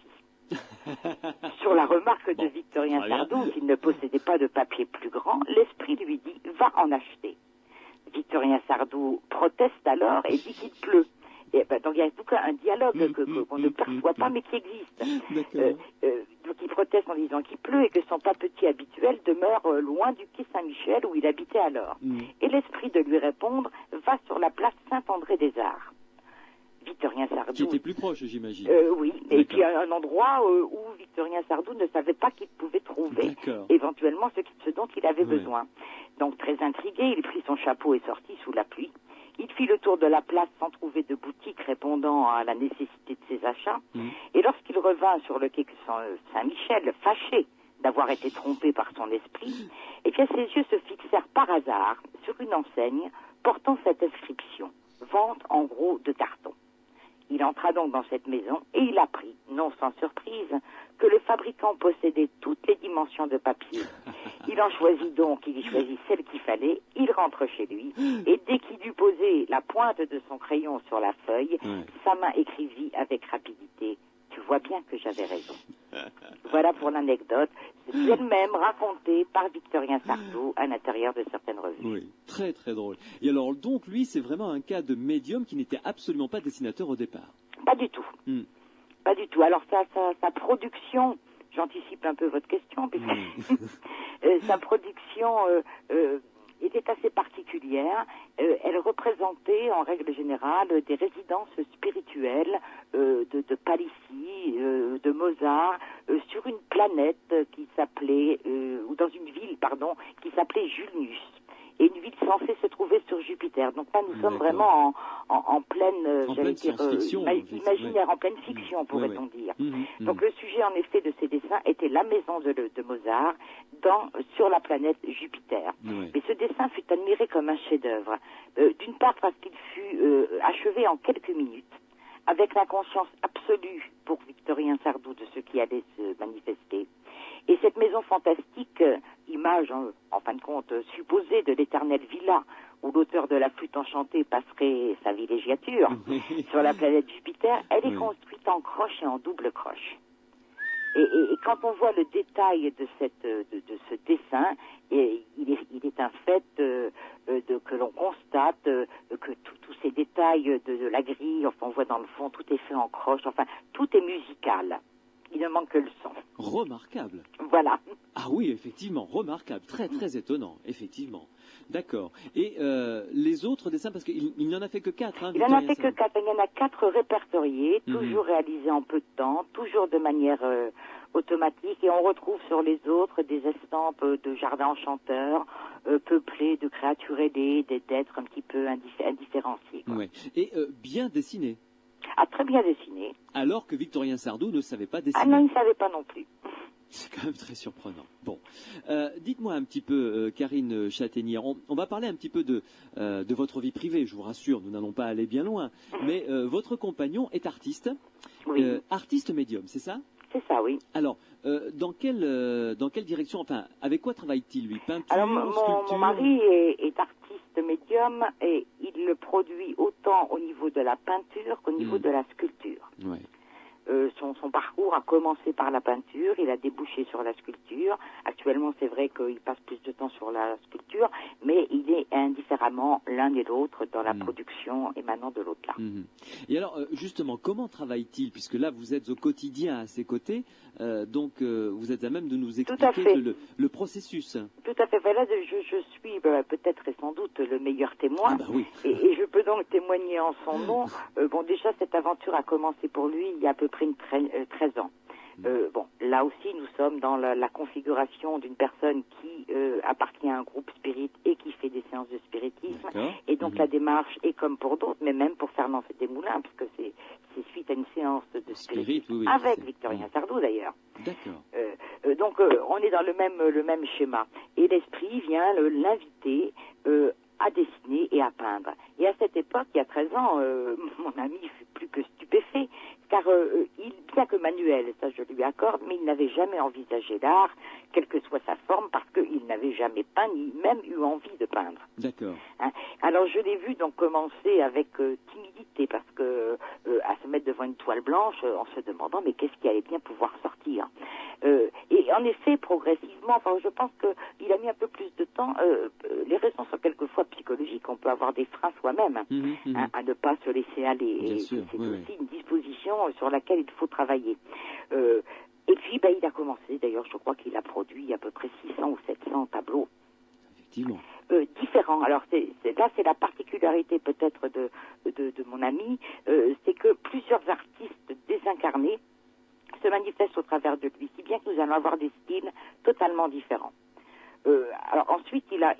Sur la remarque de Victorien Sardou qu'il ne possédait pas de papier plus grand, l'esprit lui dit « va en acheter ». Victorien Sardou proteste alors et dit qu'il pleut. Et donc il y a tout un dialogue qu'on ne perçoit pas mais qui existe. Donc il proteste en disant qu'il pleut et que son papetier habituel demeure loin du quai Saint-Michel où il habitait alors. Et l'esprit de lui répondre va sur la place Saint-André-des-Arts. Victorien Sardou... Qui était plus proche, j'imagine. Oui, et puis un endroit où Victorien Sardou ne savait pas qu'il pouvait trouver éventuellement ce dont il avait besoin. Donc très intrigué, il prit son chapeau et sortit sous la pluie. Il fit le tour de la place sans trouver de boutique répondant à la nécessité de ses achats. Et lorsqu'il revint sur le quai Saint-Michel, fâché d'avoir été trompé par son esprit, et bien ses yeux se fixèrent par hasard sur une enseigne portant cette inscription « Vente en gros de carton ». Il entra donc dans cette maison et il apprit, non sans surprise, que le fabricant possédait toutes les dimensions de papier. Il en choisit donc, il y choisit celle qu'il fallait, il rentre chez lui, et dès qu'il eut posé la pointe de son crayon sur la feuille, sa main écrivit avec rapidité « Tu vois bien que j'avais raison ». Voilà pour l'anecdote, c'est elle-même racontée par Victorien Sardou à l'intérieur de certaines revues. Oui, très très drôle. Et alors donc lui, c'est vraiment un cas de médium qui n'était absolument pas dessinateur au départ. Pas du tout. Pas du tout. Alors sa production, j'anticipe un peu votre question, puisque sa production était assez particulière. Elle représentait en règle générale des résidences spirituelles de Palissy, de Mozart, sur une planète qui s'appelait, ou dans une ville, qui s'appelait Julnius. Et une ville censée se trouver sur Jupiter. Donc là, nous sommes vraiment en pleine, science-fiction, imaginaire, en pleine fiction, pourrait-on dire. Donc le sujet, en effet, de ces dessins était la maison de Mozart sur la planète Jupiter. Mais ce dessin fut admiré comme un chef-d'œuvre. D'une part parce qu'il fut achevé en quelques minutes, avec la conscience absolue pour Victorien Sardou de ce qui allait se manifester. Et cette maison fantastique, image en fin de compte supposée de l'éternelle villa où l'auteur de la flûte enchantée passerait sa villégiature sur la planète Jupiter, elle est construite en croche et en double croche. Et quand on voit le détail de ce dessin, il est un fait que l'on constate que tous ces détails de la grille, enfin on voit dans le fond, tout est fait en croche, enfin tout est musical. Il ne manque que le son. Remarquable. Voilà. Ah oui, effectivement, remarquable. Très, très étonnant, effectivement. D'accord. Et les autres dessins, parce qu'il n'en a fait que 4. Hein, il n'en a fait que 4. Il y en a 4 répertoriés, toujours réalisés en peu de temps, toujours de manière automatique. Et on retrouve sur les autres des estampes de jardins enchanteurs, peuplés de créatures ailées, d'êtres un petit peu indifférenciés. Ouais. Et bien dessinés. Ah, très bien dessiné. Alors que Victorien Sardou ne savait pas dessiner. Ah non, il ne savait pas non plus. C'est quand même très surprenant. Bon, dites-moi un petit peu, Karine Châtaignier, on va parler un petit peu de votre vie privée, je vous rassure, nous n'allons pas aller bien loin, mais votre compagnon est artiste, artiste médium, c'est ça ? C'est ça, oui. Alors, dans quelle direction, enfin, avec quoi travaille-t-il, lui ? Peinture, alors, sculpture ? Mon mari est artiste médium et il le produit autant au niveau de la peinture qu'au niveau de la sculpture. Ouais. son parcours a commencé par la peinture, il a débouché sur la sculpture. Actuellement, c'est vrai qu'il passe plus de temps sur la sculpture, mais il est indifféremment l'un et l'autre dans la production émanant de l'autre-là. Et alors, justement, comment travaille-t-il? Puisque là, vous êtes au quotidien à ses côtés, donc vous êtes à même de nous expliquer le processus. Tout à fait. Voilà, je suis peut-être et sans doute le meilleur témoin. Ah bah oui. et je peux donc témoigner en son nom. Bon, déjà, cette aventure a commencé pour lui il y a à peu près 13 ans. Bon, là aussi, nous sommes dans la configuration d'une personne qui appartient à un groupe spirit et qui fait des séances de spiritisme. Et donc, la démarche est comme pour d'autres, mais même pour Fernand Desmoulins, puisque c'est suite à une séance de spiritisme avec Victorien Sardou, d'ailleurs. D'accord. Donc, on est dans le même schéma. Et l'esprit vient l'inviter à dessiner et à peindre. Et à cette époque, il y a 13 ans, mon ami fut plus que stupéfait, car bien que manuel, ça je lui accorde, mais il n'avait jamais envisagé l'art, quelle que soit sa forme, parce qu'il n'avait jamais peint, ni même eu envie de peindre. D'accord. Hein? Alors je l'ai vu donc commencer avec timidité, parce que à se mettre devant une toile blanche, en se demandant mais qu'est-ce qui allait bien pouvoir sortir. Et en effet, progressivement, enfin je pense qu'il a mis un peu plus de temps. Les raisons sont quelquefois psychologiques, on peut avoir des freins soi-même, hein, à ne pas se laisser aller. Bien et sûr, c'est aussi une disposition sur laquelle il faut travailler. Et puis, il a commencé, d'ailleurs, je crois qu'il a produit à peu près 600 ou 700 tableaux. Effectivement. Différents. Alors, là, c'est la particularité peut-être de mon ami, c'est que plusieurs artistes désincarnés se manifestent au travers de lui, si bien que nous allons avoir des styles totalement différents. Alors ensuite, il a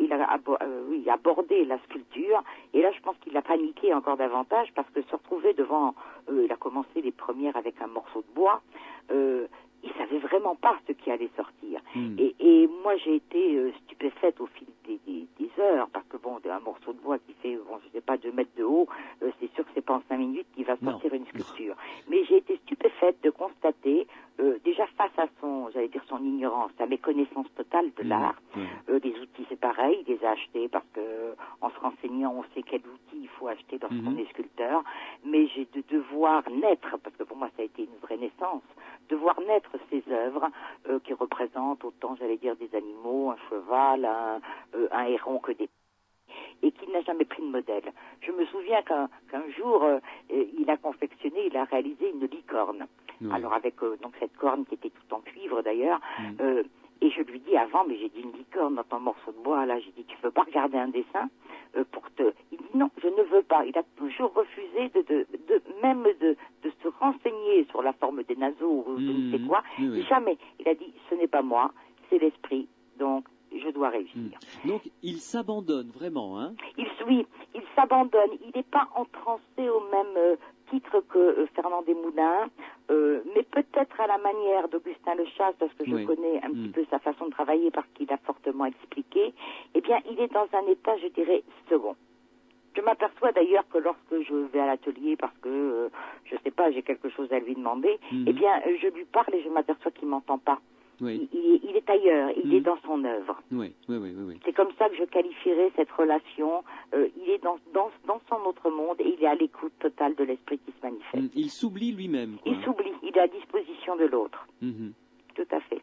abordé la sculpture, et là je pense qu'il a paniqué encore davantage, parce que se retrouver devant, il a commencé les premières avec un morceau de bois, il savait vraiment pas ce qui allait sortir. Et moi j'ai été stupéfaite au fil des heures, parce que bon, un morceau de bois qui fait, bon, je sais pas, 2 mètres de haut, c'est sûr que c'est pas en 5 minutes qu'il va sortir une sculpture. Mais j'ai été stupéfaite de constater, déjà face à son ignorance, sa méconnaissance totale de l'art. Les outils, c'est pareil, il les a achetés parce que, en se renseignant, on sait quel outil il faut acheter lorsqu'on est sculpteur. Mais j'ai de voir naître, parce que pour moi ça a été une vraie naissance, de voir naître ces œuvres qui représentent autant, j'allais dire, des animaux, un cheval, un héron que des... et qu'il n'a jamais pris de modèle. Je me souviens qu'un jour, il a réalisé une licorne. Alors avec donc cette corne qui était tout en cuivre d'ailleurs, et je lui dis avant, mais j'ai dit une licorne dans ton morceau de bois, là, j'ai dit, tu veux pas regarder un dessin pour te... Il dit non, je ne veux pas. Il a toujours refusé même de se renseigner sur la forme des naseaux ou je ne sais quoi. Jamais. Il a dit, ce n'est pas moi, c'est l'esprit, donc je dois réussir. Donc il s'abandonne vraiment, hein? Oui, il s'abandonne. Il n'est pas entrancé au même titre que Fernand Desmoulins, mais peut-être à la manière d'Augustin Lechasse, parce que je connais un petit peu sa façon de travailler, parce qu'il a fortement expliqué. Eh bien, il est dans un état, je dirais, second. Je m'aperçois d'ailleurs que lorsque je vais à l'atelier, parce que, je sais pas, j'ai quelque chose à lui demander, eh bien, je lui parle et je m'aperçois qu'il m'entend pas. Il est ailleurs, il est dans son œuvre. C'est comme ça que je qualifierais cette relation. Il est dans son autre monde et il est à l'écoute totale de l'esprit qui se manifeste. Il s'oublie lui-même. Il s'oublie, il est à disposition de l'autre. Tout à fait.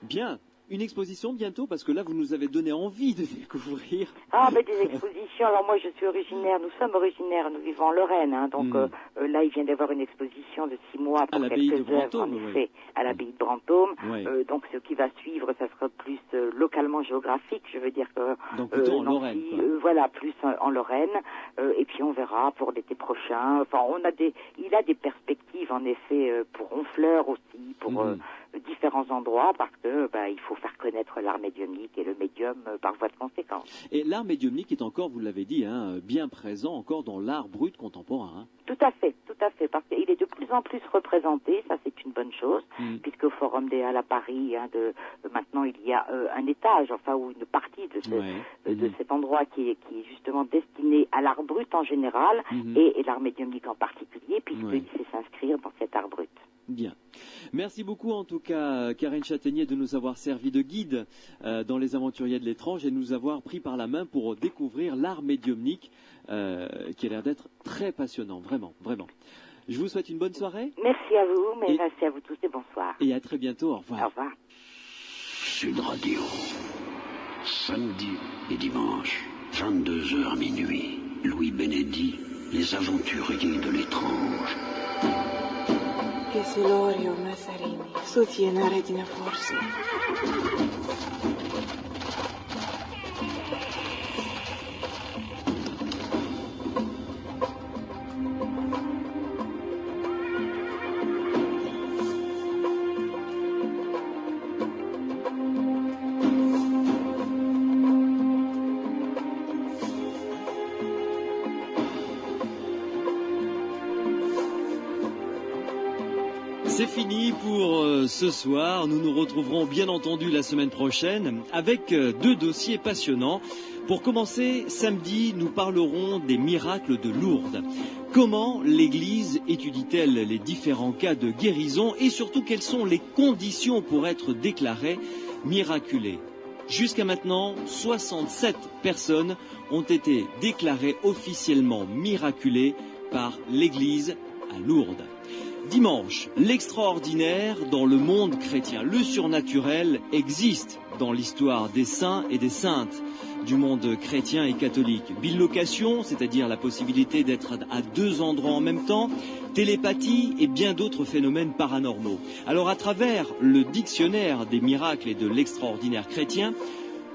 Bien. Une exposition bientôt, parce que là, vous nous avez donné envie de découvrir. Ah, mais des expositions. Alors moi, nous sommes originaires, nous vivons en Lorraine, hein, donc là, il vient d'avoir une exposition de 6 mois pour quelques œuvres, en effet, à l'abbaye de Brantôme. Donc ce qui va suivre, ça sera plus localement géographique, je veux dire que... Donc plutôt en Lorraine, quoi. Voilà, plus en Lorraine. Et puis on verra pour l'été prochain. Enfin, il a des perspectives, en effet, pour Honfleur aussi, pour... différents endroits, parce que il faut faire connaître l'art médiumnique et le médium par voie de conséquence. Et l'art médiumnique est encore, vous l'avez dit, bien présent encore dans l'art brut contemporain. Tout à fait, parce qu'il est de plus en plus représenté, ça c'est une bonne chose, puisque au Forum des Halles à Paris, maintenant il y a un étage, enfin, ou une partie de cet endroit qui est justement destiné à l'art brut en général, et l'art médiumnique en particulier, puisqu'il sait s'inscrire dans cet art brut. Bien. Merci beaucoup en tout cas, Karine Châtaignier, de nous avoir servi de guide dans les aventuriers de l'étrange et de nous avoir pris par la main pour découvrir l'art médiumnique qui a l'air d'être très passionnant, vraiment, vraiment. Je vous souhaite une bonne soirée. Merci à vous, mais merci à vous tous et bonsoir. Et à très bientôt, au revoir. Au revoir. Sud Radio, samedi et dimanche, 22h minuit. Louis Benedì, les aventuriers de l'étrange. Che se Lorio Massarini, soutiene Regina Forse. C'est fini pour ce soir. Nous nous retrouverons bien entendu la semaine prochaine avec deux dossiers passionnants. Pour commencer, samedi, nous parlerons des miracles de Lourdes. Comment l'Église étudie-t-elle les différents cas de guérison et surtout quelles sont les conditions pour être déclaré miraculé? Jusqu'à maintenant, 67 personnes ont été déclarées officiellement miraculées par l'Église à Lourdes. Dimanche, l'extraordinaire dans le monde chrétien. Le surnaturel existe dans l'histoire des saints et des saintes du monde chrétien et catholique. Bilocation, c'est-à-dire la possibilité d'être à deux endroits en même temps, télépathie et bien d'autres phénomènes paranormaux. Alors à travers le dictionnaire des miracles et de l'extraordinaire chrétien,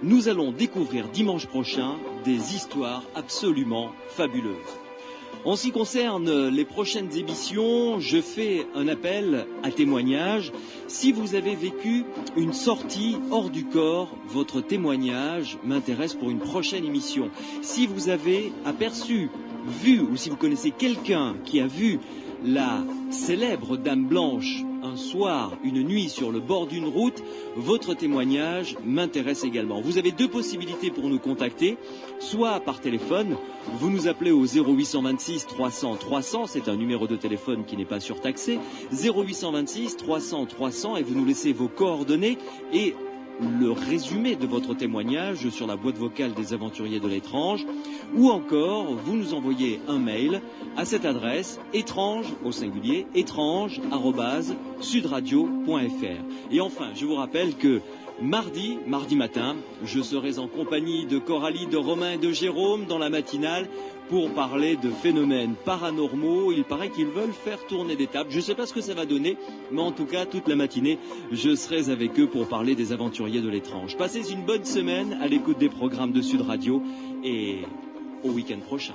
nous allons découvrir dimanche prochain des histoires absolument fabuleuses. En ce qui concerne les prochaines émissions, je fais un appel à témoignage. Si vous avez vécu une sortie hors du corps, votre témoignage m'intéresse pour une prochaine émission. Si vous avez aperçu, vu ou si vous connaissez quelqu'un qui a vu la célèbre Dame Blanche un soir, une nuit sur le bord d'une route, votre témoignage m'intéresse également. Vous avez deux possibilités pour nous contacter, soit par téléphone, vous nous appelez au 0826 300 300, c'est un numéro de téléphone qui n'est pas surtaxé, 0826 300 300 et vous nous laissez vos coordonnées et le résumé de votre témoignage sur la boîte vocale des aventuriers de l'étrange, ou encore vous nous envoyez un mail à cette adresse étrange au singulier étrange@sudradio.fr. Et enfin, je vous rappelle que mardi matin, je serai en compagnie de Coralie, de Romain et de Jérôme dans la matinale pour parler de phénomènes paranormaux. Il paraît qu'ils veulent faire tourner des tables. Je ne sais pas ce que ça va donner, mais en tout cas, toute la matinée, je serai avec eux pour parler des aventuriers de l'étrange. Passez une bonne semaine à l'écoute des programmes de Sud Radio et au week-end prochain.